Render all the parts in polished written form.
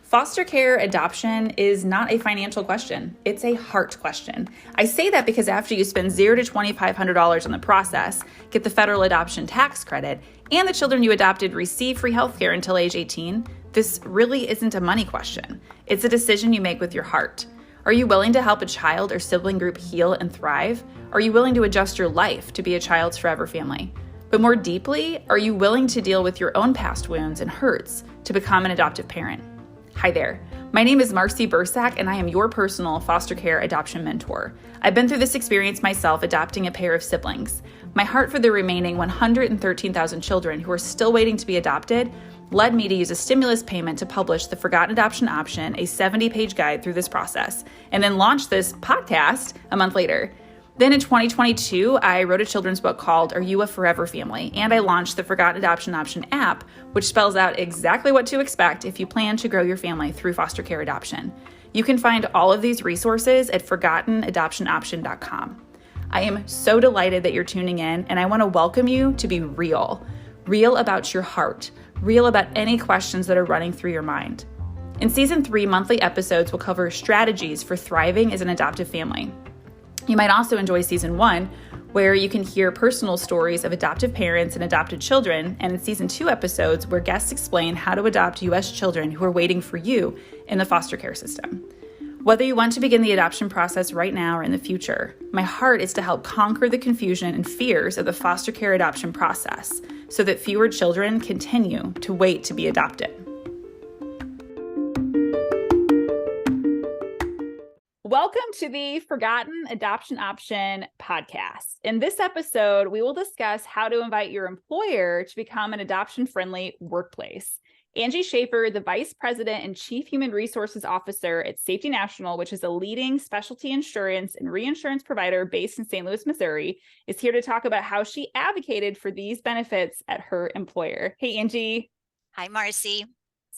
Foster care adoption is not a financial question. It's a heart question. I say that because after you spend $0 to $2,500 on the process, get the federal adoption tax credit, and the children you adopted receive free healthcare until age 18, this really isn't a money question. It's a decision you make with your heart. Are you willing to help a child or sibling group heal and thrive? Are you willing to adjust your life to be a child's forever family? But more deeply, are you willing to deal with your own past wounds and hurts to become an adoptive parent? Hi there. My name is Marcy Bursack, and I am your personal foster care adoption mentor. I've been through this experience myself adopting a pair of siblings. My heart for the remaining 113,000 children who are still waiting to be adopted led me to use a stimulus payment to publish the Forgotten Adoption Option, a 70-page guide through this process, and then launch this podcast a month later. Then in 2022, I wrote a children's book called Are You a Forever Family? And I launched the Forgotten Adoption Option app, which spells out exactly what to expect if you plan to grow your family through foster care adoption. You can find all of these resources at forgottenadoptionoption.com. I am so delighted that you're tuning in, and I want to welcome you to be real. Real about your heart. Real about any questions that are running through your mind. In Season 3, monthly episodes will cover strategies for thriving as an adoptive family. You might also enjoy Season 1, where you can hear personal stories of adoptive parents and adopted children, and in Season 2 episodes where guests explain how to adopt U.S. children who are waiting for you in the foster care system. Whether you want to begin the adoption process right now or in the future, my heart is to help conquer the confusion and fears of the foster care adoption process so that fewer children continue to wait to be adopted. Welcome to the Forgotten Adoption Option podcast. In this episode, we will discuss how to invite your employer to become an adoption-friendly workplace. Angie Schaefer, the Vice President and Chief Human Resources Officer at Safety National, which is a leading specialty insurance and reinsurance provider based in St. Louis, Missouri, is here to talk about how she advocated for these benefits at her employer. Hey, Angie. Hi, Marcy.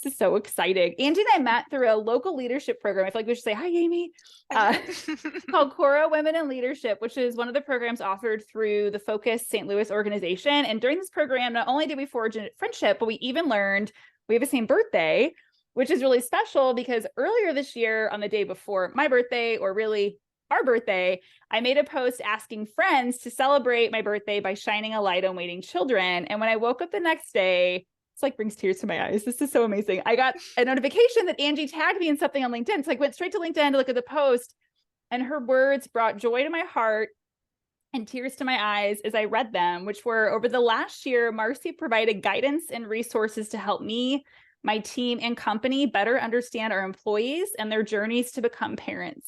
This is so exciting. Angie and I met through a local leadership program. I feel like we should say, hi, Amy, called Cora Women in Leadership, which is one of the programs offered through the Focus St. Louis organization. And during this program, not only did we forge a friendship, but we even learned we have the same birthday, which is really special because earlier this year, on the day before my birthday, or really our birthday, I made a post asking friends to celebrate my birthday by shining a light on waiting children. And when I woke up the next day, it's like brings tears to my eyes. This is so amazing. I got a notification that Angie tagged me in something on LinkedIn. It's like went straight to LinkedIn to look at the post, and her words brought joy to my heart and tears to my eyes as I read them, which were, over the last year, Marcy provided guidance and resources to help me, my team, and company better understand our employees and their journeys to become parents.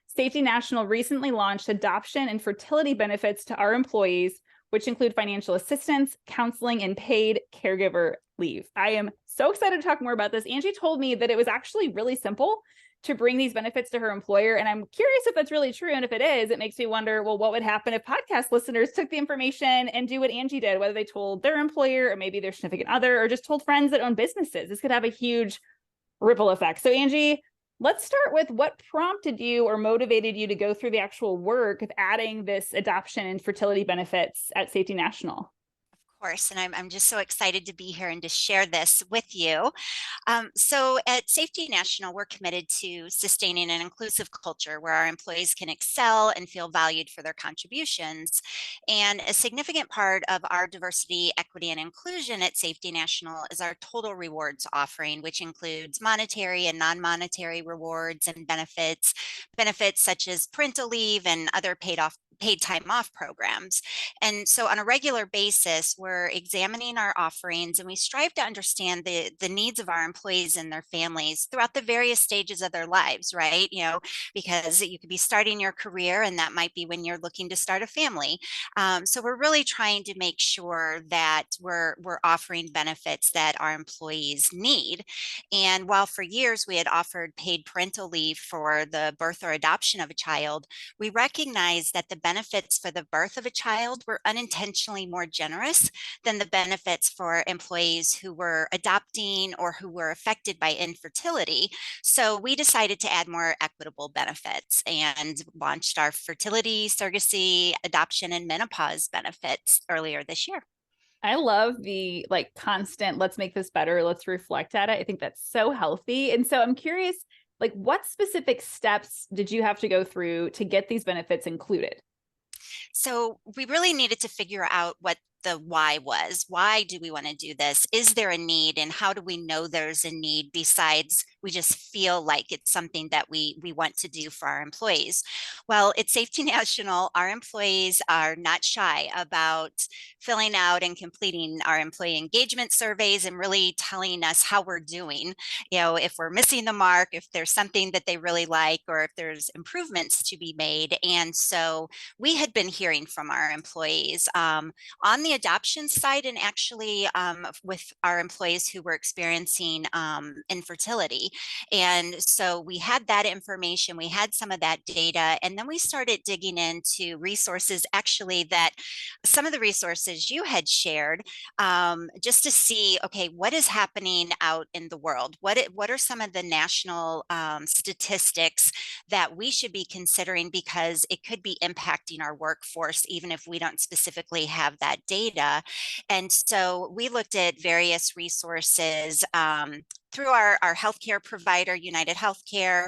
Safety National recently launched adoption and fertility benefits to our employees, which include financial assistance, counseling, and paid caregiver leave. I am so excited to talk more about this. Angie told me that it was actually really simple to bring these benefits to her employer. And I'm curious if that's really true. And if it is, it makes me wonder, well, what would happen if podcast listeners took the information and do what Angie did, whether they told their employer or maybe their significant other, or just told friends that own businesses. This could have a huge ripple effect. So Angie, let's start with what prompted you or motivated you to go through the actual work of adding this adoption and fertility benefits at Safety National. Course, and I'm just so excited to be here and to share this with you. So at Safety National, we're committed to sustaining an inclusive culture where our employees can excel and feel valued for their contributions. And a significant part of our diversity, equity, and inclusion at Safety National is our total rewards offering, which includes monetary and non-monetary rewards and benefits such as parental leave and other paid time off programs. And so on a regular basis, we're examining our offerings, and we strive to understand the needs of our employees and their families throughout the various stages of their lives, right? Because you could be starting your career, and that might be when you're looking to start a family. So we're really trying to make sure that we're offering benefits that our employees need. And while for years we had offered paid parental leave for the birth or adoption of a child, we recognize that the benefits for the birth of a child were unintentionally more generous than the benefits for employees who were adopting or who were affected by infertility. So we decided to add more equitable benefits and launched our fertility, surrogacy, adoption, and menopause benefits earlier this year. I love the like constant, let's make this better, let's reflect at it. I think that's so healthy. And so I'm curious, like what specific steps did you have to go through to get these benefits included? So we really needed to figure out what the why was. Why do we want to do this? Is there a need? And how do we know there's a need besides we just feel like it's something that we want to do for our employees? Well, at Safety National, our employees are not shy about filling out and completing our employee engagement surveys and really telling us how we're doing. You know, if we're missing the mark, if there's something that they really like, or if there's improvements to be made. And so we had been hearing from our employees on the adoption side, and actually with our employees who were experiencing infertility. And so we had that information, we had some of that data, and then we started digging into resources actually that some of the resources you had shared, just to see, okay, what is happening out in the world? What are some of the national statistics that we should be considering, because it could be impacting our workforce, even if we don't specifically have that data. And so we looked at various resources through our healthcare provider, United Healthcare.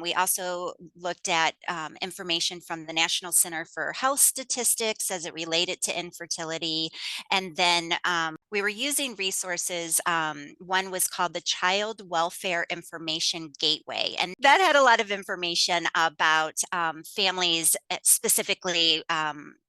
We also looked at information from the National Center for Health Statistics as it related to infertility. And then we were using resources. One was called the Child Welfare Information Gateway, and that had a lot of information about families specifically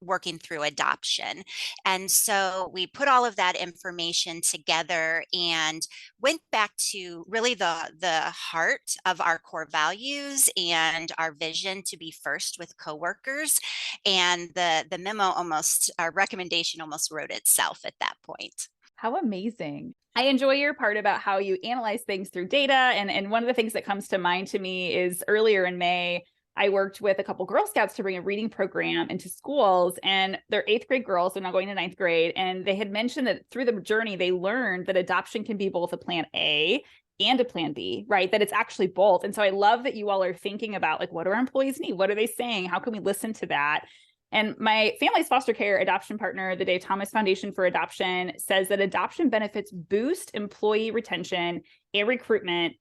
working through adoption. And so we put all of that information together and went back to really the heart of our core values and our vision to be first with coworkers. And the memo almost, our recommendation almost wrote itself at that point. How amazing. I enjoy your part about how you analyze things through data. And one of the things that comes to mind to me is earlier in May, I worked with a couple Girl Scouts to bring a reading program into schools, and they're eighth grade girls. They're now going to ninth grade. And they had mentioned that through the journey, they learned that adoption can be both a plan A and a plan B, right? That it's actually both. And so I love that you all are thinking about like, what do our employees need? What are they saying? How can we listen to that? And my family's foster care adoption partner, the Dave Thomas Foundation for Adoption, says that adoption benefits boost employee retention and recruitment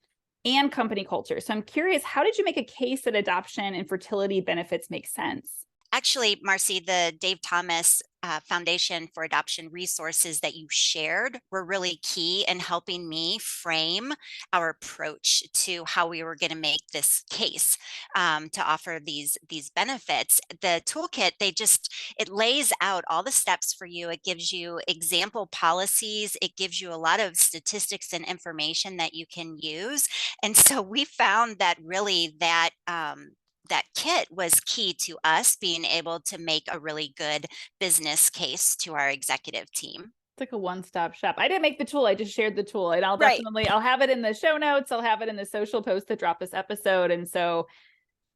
and company culture. So I'm curious, how did you make a case that adoption and fertility benefits make sense? Actually, Marcy, the Dave Thomas Foundation for Adoption resources that you shared were really key in helping me frame our approach to how we were going to make this case to offer these benefits. The toolkit, it lays out all the steps for you. It gives you example policies. It gives you a lot of statistics and information that you can use. And so we found that really that kit was key to us being able to make a really good business case to our executive team. It's like a one-stop shop. I didn't make the tool. I just shared the tool, and Right. I'll have it in the show notes. I'll have it in the social post that drop this episode. And so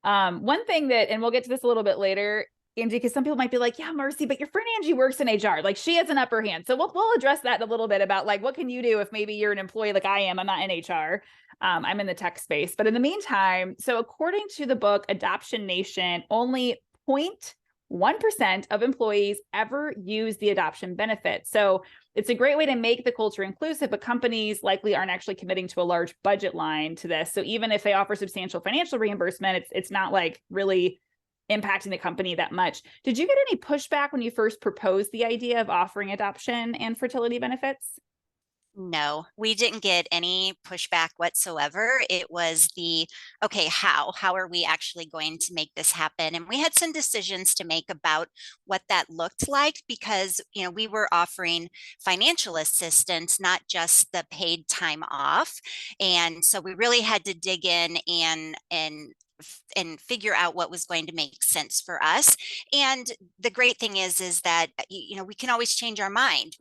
one thing that, and we'll get to this a little bit later, Angie, because some people might be like, yeah, Marcy, but your friend Angie works in HR. Like she has an upper hand. So we'll address that in a little bit about like, what can you do if maybe you're an employee like I am? I'm not in HR. I'm in the tech space. But in the meantime, so according to the book Adoption Nation, only 0.1% of employees ever use the adoption benefit. So it's a great way to make the culture inclusive, but companies likely aren't actually committing to a large budget line to this. So even if they offer substantial financial reimbursement, it's not like really impacting the company that much. Did you get any pushback when you first proposed the idea of offering adoption and fertility benefits? No, we didn't get any pushback whatsoever. It was okay, how are we actually going to make this happen? And we had some decisions to make about what that looked like, because, we were offering financial assistance, not just the paid time off. And so we really had to dig in and figure out what was going to make sense for us. And the great thing is that we can always change our mind.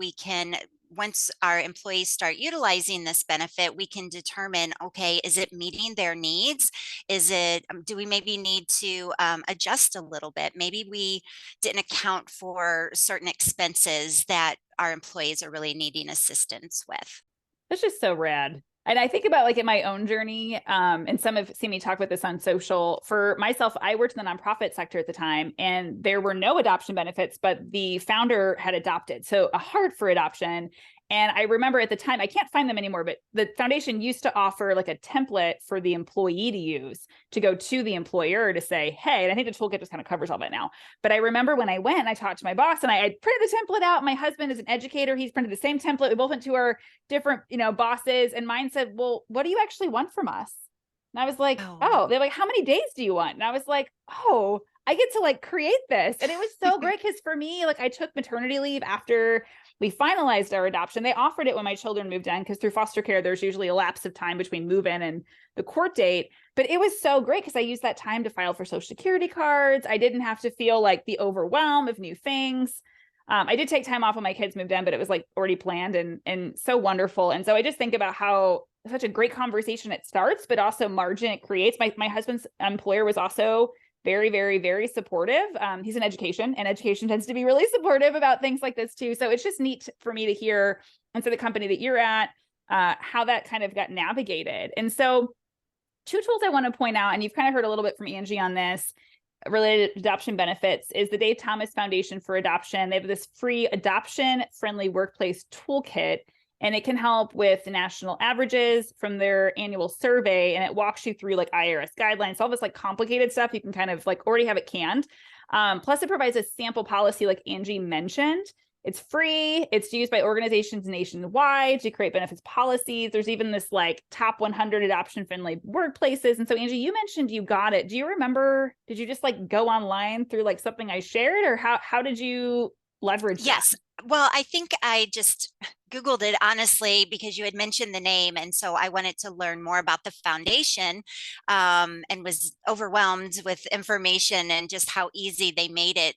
once our employees start utilizing this benefit, we can determine, okay, is it meeting their needs? Is it, do we maybe need to adjust a little bit? Maybe we didn't account for certain expenses that our employees are really needing assistance with. That's just so rad. And I think about like in my own journey, and some have seen me talk about this on social. For myself, I worked in the nonprofit sector at the time, and there were no adoption benefits, but the founder had adopted. So a heart for adoption. And I remember at the time, I can't find them anymore, but the foundation used to offer like a template for the employee to use to go to the employer to say, hey, and I think the toolkit just kind of covers all that now. But I remember when I went and I talked to my boss and I printed the template out. My husband is an educator. He's printed the same template. We both went to our different, bosses, and mine said, well, what do you actually want from us? And I was like, Oh. oh, they're like, how many days do you want? And I was like, oh, I get to like create this. And it was so great because for me, like I took maternity leave after we finalized our adoption. They offered it when my children moved in because through foster care, there's usually a lapse of time between move in and the court date. But it was so great because I used that time to file for Social Security cards. I didn't have to feel like the overwhelm of new things. I did take time off when my kids moved in, but it was like already planned and so wonderful. And so I just think about how such a great conversation it starts, but also margin it creates. My husband's employer was also very, very, very supportive. He's in education, and education tends to be really supportive about things like this too. So it's just neat for me to hear, and for the company that you're at, how that kind of got navigated. And so two tools I want to point out, and you've kind of heard a little bit from Angie on this, related to adoption benefits, is the Dave Thomas Foundation for Adoption. They have this free adoption friendly workplace toolkit, and it can help with national averages from their annual survey. And it walks you through like IRS guidelines, all this like complicated stuff. You can kind of like already have it canned. Plus it provides a sample policy like Angie mentioned. It's free. It's used by organizations nationwide to create benefits policies. There's even this like top 100 adoption friendly workplaces. And so Angie, you mentioned you got it. Do you remember, did you just like go online through like something I shared, or how did you leverage that? Yes. Well, I think I just Googled it honestly because you had mentioned the name. And so I wanted to learn more about the foundation, and was overwhelmed with information and just how easy they made it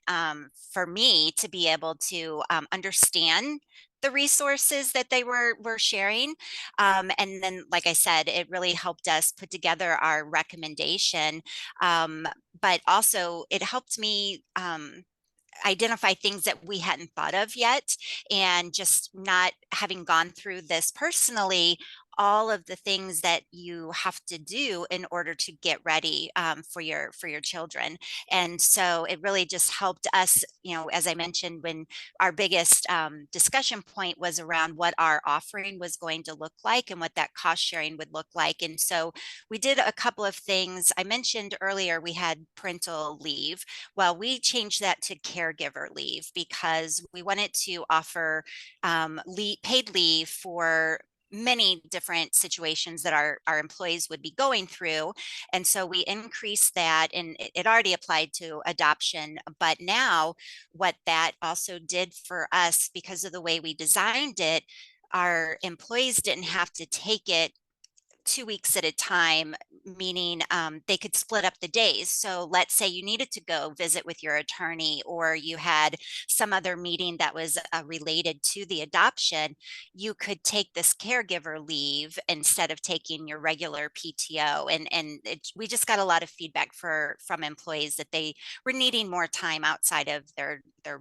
for me to be able to understand the resources that they were sharing. And then, like I said, it really helped us put together our recommendation. But also it helped me identify things that we hadn't thought of yet. And just not having gone through this personally, all of the things that you have to do in order to get ready for your children. And so it really just helped us, as I mentioned, when our biggest discussion point was around what our offering was going to look like and what that cost sharing would look like. And so we did a couple of things. I mentioned earlier we had parental leave. Well, we changed that to caregiver leave because we wanted to offer paid leave for many different situations that our employees would be going through. And so we increased that, and it already applied to adoption. But now what that also did for us, because of the way we designed it, our employees didn't have to take it 2 weeks at a time, meaning they could split up the days. So let's say you needed to go visit with your attorney, or you had some other meeting that was related to the adoption, you could take this caregiver leave instead of taking your regular PTO. And we just got a lot of feedback from employees that they were needing more time outside of their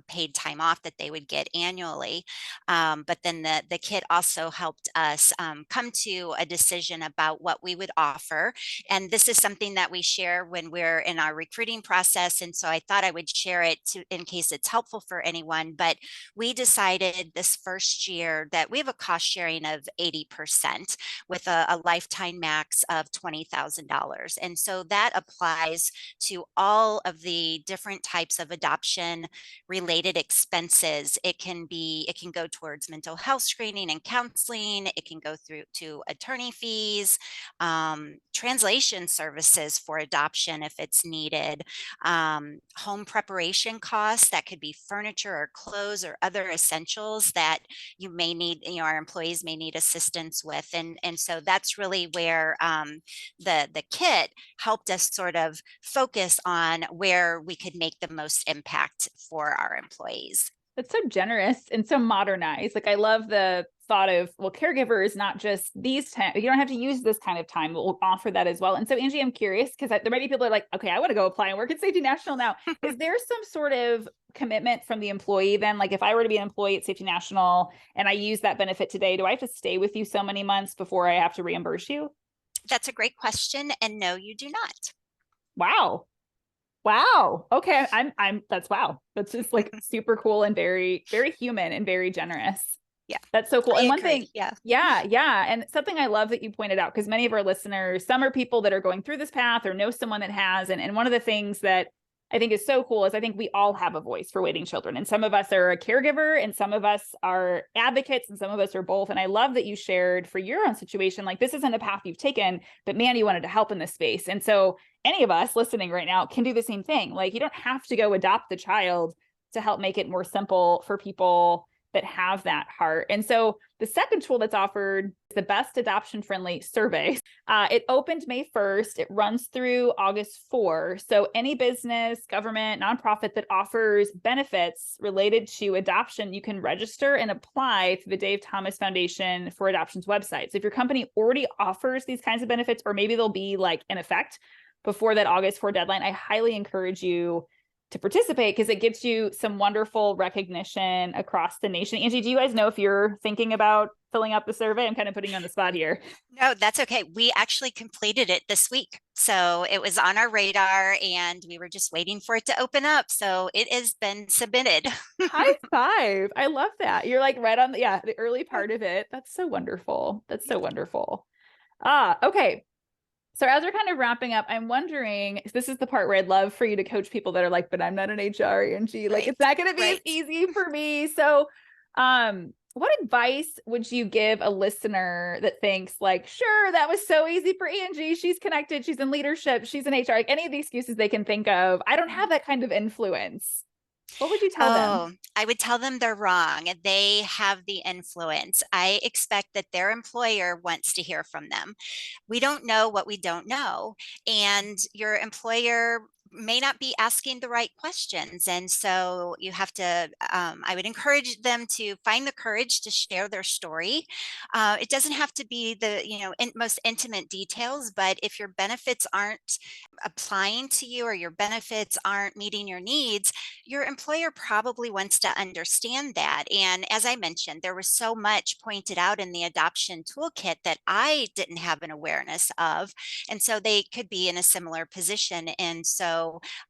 paid time off that they would get annually. But then the kit also helped us come to a decision about what we would offer. And this is something that we share when we're in our recruiting process. And so I thought I would share it in case it's helpful for anyone. But we decided this first year that we have a cost sharing of 80% with a lifetime max of $20,000. And so that applies to all of the different types of adoption related expenses. It can go towards mental health screening and counseling. It can go through to attorney fees, translation services for adoption if it's needed, home preparation costs. That could be furniture or clothes or other essentials that you may need, our employees may need assistance with. And so that's really where the kit helped us sort of focus on where we could make the most impact for our employees. That's so generous and so modernized. Like I love the thought of, well, caregiver is not just these time. You don't have to use this kind of time. We'll offer that as well. And so Angie, I'm curious because there might be people that are like, okay, I want to go apply and work at Safety National now. Is there some sort of commitment from the employee then? Like if I were to be an employee at Safety National and I use that benefit today, do I have to stay with you so many months before I have to reimburse you? That's a great question. And no, you do not. Wow. Wow. Okay. That's wow. That's just like super cool and very, very human and very generous. Yeah, That's so cool. I And one agree. thing, Yeah. yeah, yeah. And something I love that you pointed out, because many of our listeners, some are people that are going through this path or know someone that has. And one of the things that I think is so cool is I think we all have a voice for waiting children. And some of us are a caregiver and some of us are advocates and some of us are both. And I love that you shared for your own situation, like this isn't a path you've taken, but man, you wanted to help in this space. And so any of us listening right now can do the same thing. Like you don't have to go adopt the child to help make it more simple for people that have that heart. And so the second tool that's offered is the best adoption friendly survey. It opened May 1st. It runs through August 4. So any business, government, nonprofit that offers benefits related to adoption, you can register and apply through the Dave Thomas Foundation for Adoption's website. So if your company already offers these kinds of benefits, or maybe they'll be like in effect before that August 4 deadline, I highly encourage you to participate because it gives you some wonderful recognition across the nation. Angie, do you guys know if you're thinking about filling out the survey? I'm kind of putting you on the spot here. No, that's okay. We actually completed it this week. So it was on our radar and we were just waiting for it to open up. So it has been submitted. High five. I love that. You're like right on the early part of it. That's so wonderful. That's so wonderful. Okay. So as we're kind of wrapping up, I'm wondering, this is the part where I'd love for you to coach people that are like, but I'm not an HR, Angie. Like, Right. it's not going to be as Right. easy for me. So, what advice would you give a listener that thinks like, sure, that was so easy for Angie. She's connected. She's in leadership. She's in HR. Like any of the excuses they can think of. I don't have that kind of influence. What would you tell them? Oh, I would tell them they're wrong. They have the influence. I expect that their employer wants to hear from them. We don't know what we don't know. And your employer may not be asking the right questions. And so you have to, I would encourage them to find the courage to share their story. It doesn't have to be the, most intimate details, but if your benefits aren't applying to you or your benefits aren't meeting your needs, your employer probably wants to understand that. And as I mentioned, there was so much pointed out in the adoption toolkit that I didn't have an awareness of. And so they could be in a similar position. And so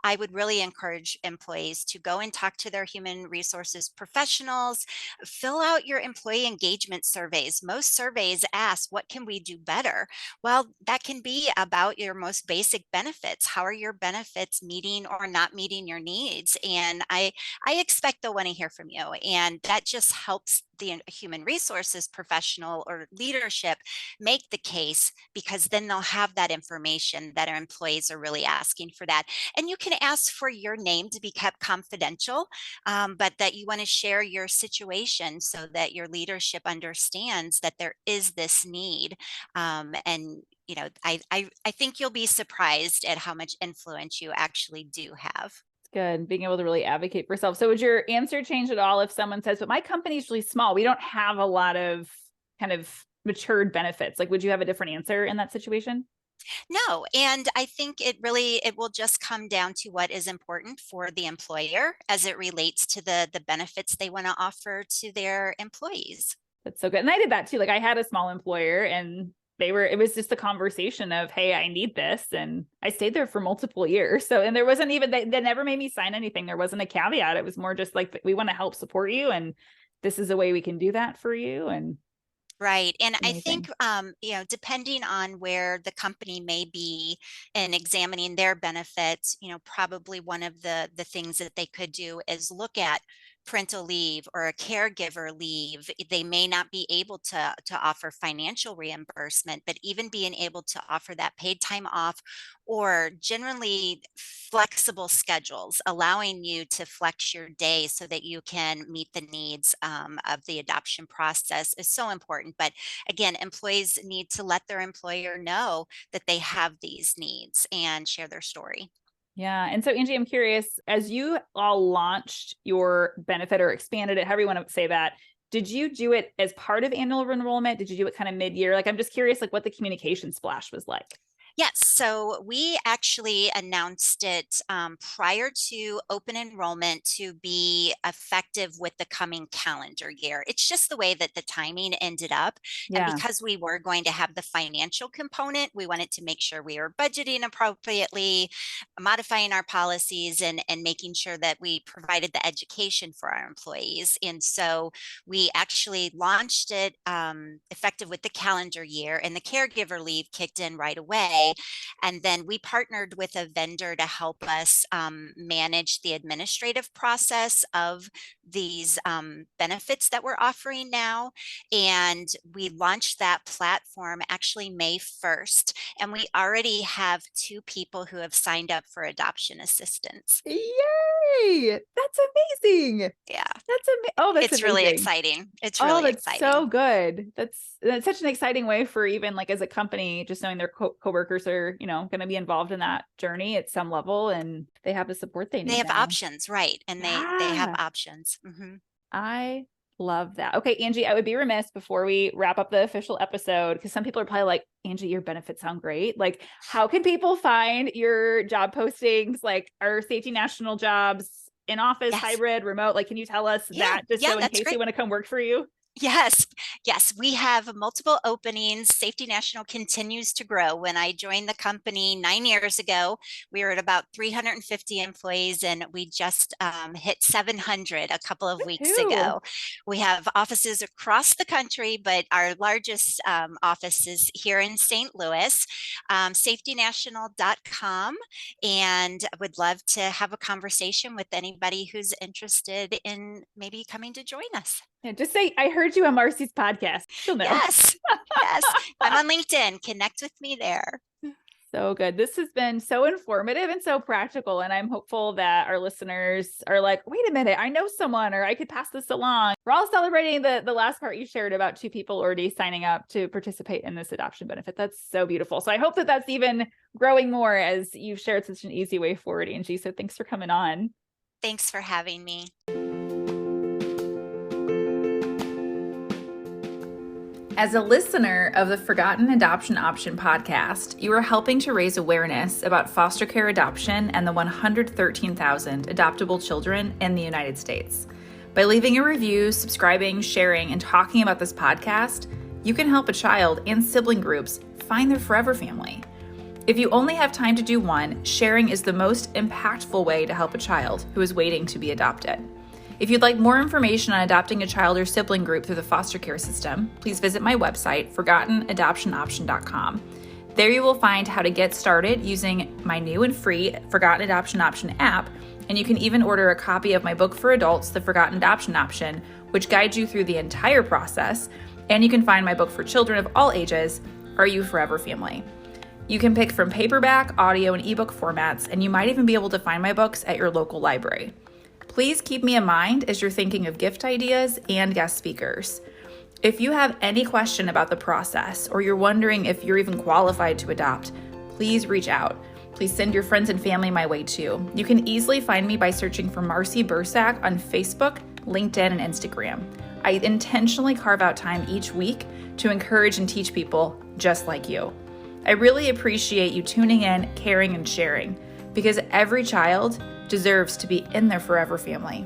I would really encourage employees to go and talk to their human resources professionals, fill out your employee engagement surveys. Most surveys ask, what can we do better? Well, that can be about your most basic benefits. How are your benefits meeting or not meeting your needs? And I expect they'll want to hear from you. And that just helps the human resources professional or leadership make the case, because then they'll have that information that our employees are really asking for that. And you can ask for your name to be kept confidential, but that you want to share your situation so that your leadership understands that there is this need. And I think you'll be surprised at how much influence you actually do have. Good. Being able to really advocate for yourself. So would your answer change at all if someone says, but my company's really small. We don't have a lot of kind of matured benefits. Like, would you have a different answer in that situation? No, and I think it will just come down to what is important for the employer as it relates to the benefits they want to offer to their employees. That's so good. And I did that too. Like I had a small employer and it was just a conversation of, hey, I need this. And I stayed there for multiple years. So, and there wasn't even, they never made me sign anything. There wasn't a caveat. It was more just like, we want to help support you. And this is a way we can do that for you. And Right. And I amazing. think, depending on where the company may be in examining their benefits, probably one of the things that they could do is look at parental leave or a caregiver leave. They may not be able to offer financial reimbursement, but even being able to offer that paid time off or generally flexible schedules, allowing you to flex your day so that you can meet the needs of the adoption process is so important. But again, employees need to let their employer know that they have these needs and share their story. Yeah. And so, Angie, I'm curious, as you all launched your benefit or expanded it, however you want to say that, did you do it as part of annual enrollment? Did you do it kind of mid-year? Like, I'm just curious, like what the communication splash was like. Yes, so we actually announced it prior to open enrollment to be effective with the coming calendar year. It's just the way that the timing ended up. And Yeah. because we were going to have the financial component, we wanted to make sure we were budgeting appropriately, modifying our policies, and making sure that we provided the education for our employees. And so we actually launched it effective with the calendar year, and the caregiver leave kicked in right away. And then we partnered with a vendor to help us manage the administrative process of these benefits that we're offering now. And we launched that platform actually May 1st. And we already have 2 people who have signed up for adoption assistance. Yay! That's amazing. Yeah. That's It's really amazing. exciting. It's Oh, really that's exciting. so good. That's such an exciting way for even like as a company, just knowing their coworkers are, going to be involved in that journey at some level and they have the support they They need have now. options, right? And they have Yeah. options. Mm-hmm. I love that. Okay, Angie, I would be remiss before we wrap up the official episode because some people are probably like, Angie, your benefits sound great. Like, how can people find your job postings? Like, are Safety National jobs in office, Yes. hybrid, remote? Like, can you tell us Yeah. that just Yeah. so in That's case they great. want to come work for you? Yes, yes, we have multiple openings. Safety National continues to grow. When I joined the company 9 years ago, we were at about 350 employees, and we just hit 700 a couple of weeks Woohoo. ago. We have offices across the country, but our largest office is here in St. Louis, safetynational.com, and I would love to have a conversation with anybody who's interested in maybe coming to join us. Yeah, just say, I heard you on Marcy's podcast. She'll know. Yes, yes. I'm on LinkedIn. Connect with me there. So good. This has been so informative and so practical. And I'm hopeful that our listeners are like, wait a minute, I know someone, or I could pass this along. We're all celebrating the last part you shared about 2 people already signing up to participate in this adoption benefit. That's so beautiful. So I hope that that's even growing more as you've shared such an easy way forward, Angie. So thanks for coming on. Thanks for having me. As a listener of the Forgotten Adoption Option podcast, you are helping to raise awareness about foster care adoption and the 113,000 adoptable children in the United States. By leaving a review, subscribing, sharing, and talking about this podcast, you can help a child and sibling groups find their forever family. If you only have time to do one, sharing is the most impactful way to help a child who is waiting to be adopted. If you'd like more information on adopting a child or sibling group through the foster care system, please visit my website, ForgottenAdoptionOption.com. There you will find how to get started using my new and free Forgotten Adoption Option app, and you can even order a copy of my book for adults, The Forgotten Adoption Option, which guides you through the entire process, and you can find my book for children of all ages, Are You Forever Family? You can pick from paperback, audio, and ebook formats, and you might even be able to find my books at your local library. Please keep me in mind as you're thinking of gift ideas and guest speakers. If you have any question about the process or you're wondering if you're even qualified to adopt, please reach out. Please send your friends and family my way too. You can easily find me by searching for Marcy Bursack on Facebook, LinkedIn, and Instagram. I intentionally carve out time each week to encourage and teach people just like you. I really appreciate you tuning in, caring, and sharing, because every child deserves to be in their forever family.